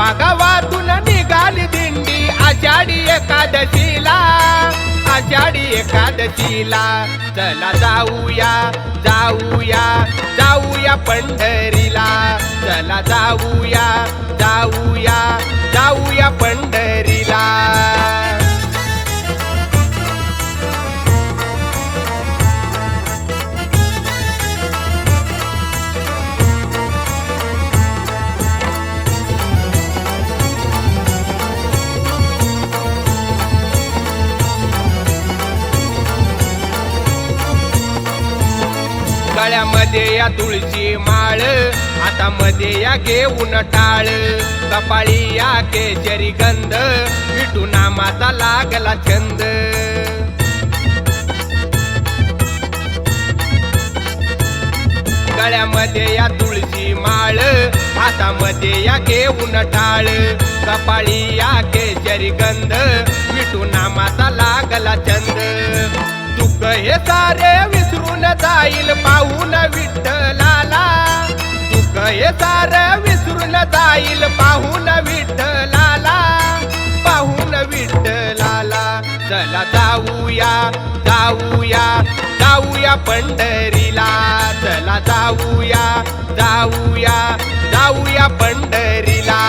गावागावातून निघाली दिंडी आषाढी एकादशीला, आषाढी एकादशीला. चला जाऊया जाऊया जाऊया पंढरीला, चला जाऊया जाऊया जाऊया पंढरीला. गळ्यामध्ये या तुळशी माळ, हातामध्ये या घेऊन टाळ, कपाळी या केशरी गंध, विठू नामाचा लागला छंद. गळ्यामध्ये या तुळशी माळ, हातामध्ये या घेऊन टाळ, कपाळी या केशरी गंध, विठू नामाचा लागला छंद. दुःख हे सारे विसरून जाईल पाहून विठ्ठलाला, दुःख हे सारे विसरून जाईल पाहून विठ्ठलाला, पाहून विठ्ठलाला. चला जाऊया जाऊया जाऊया पंढरीला, चला जाऊया जाऊया जाऊया पंढरीला.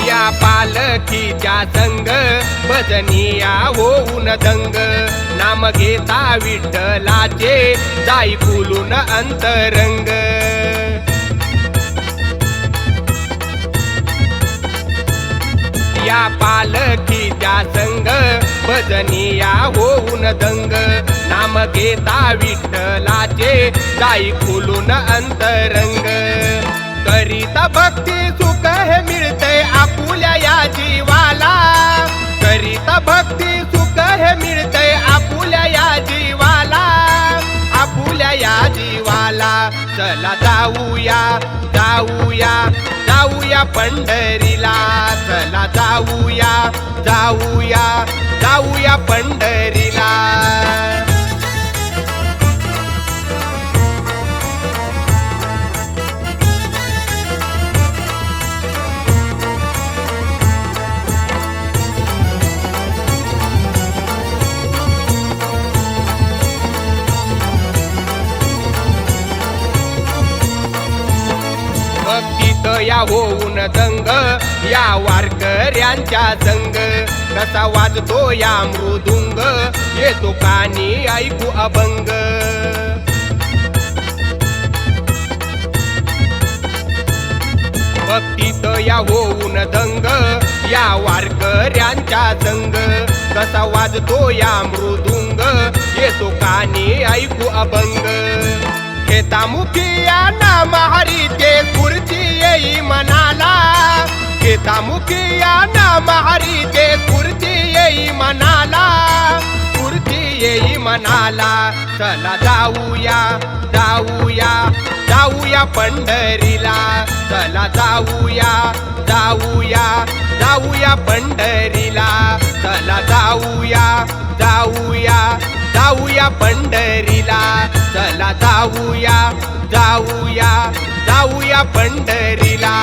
या पालखीच्या संग भजनिया होऊन दंग, नाम घेता विठ्ठलाचे जाई फुलून अंतरंग. या पालखीच्या संग भजनिया होऊन दंग, नाम घेता विठ्ठलाचे जाई फुलून अंतरंग. करीता भक्ती सुख हे मिळते आपुल्या या जीवाला, करीता भक्ती सुख हे मिळते आपुल्या या जीवाला, आपुल्या या जीवाला. चला जाऊया जाऊया जाऊया पंढरीला, चला जाऊया जाऊया जाऊया पंढरीला. भक्तीत या होऊन दंग, या वारकऱ्यांच्या संग, कसा वाजतो या मृदुंग, येतो कानी ऐकू अभंग. भक्तीत या होऊन दंग, या वारकऱ्यांच्या संग, कसा वाजतो या मृदुंग, येतो कानी ऐकू अभंग. घेतामुखी या नाम हरीचे स्फूर्ती येई मनाला, घेतामुखी या नाम हरीचे स्फूर्ती येई मनाला, स्फूर्ती येई मनाला. चला जाऊया जाऊया जाऊया पंढरीला, चला जाऊया जाऊया जाऊया पंढरीला, चला जाऊया जाऊया जाऊया पंढरीला, चला जाऊया जाऊया जाऊया पंढरीला.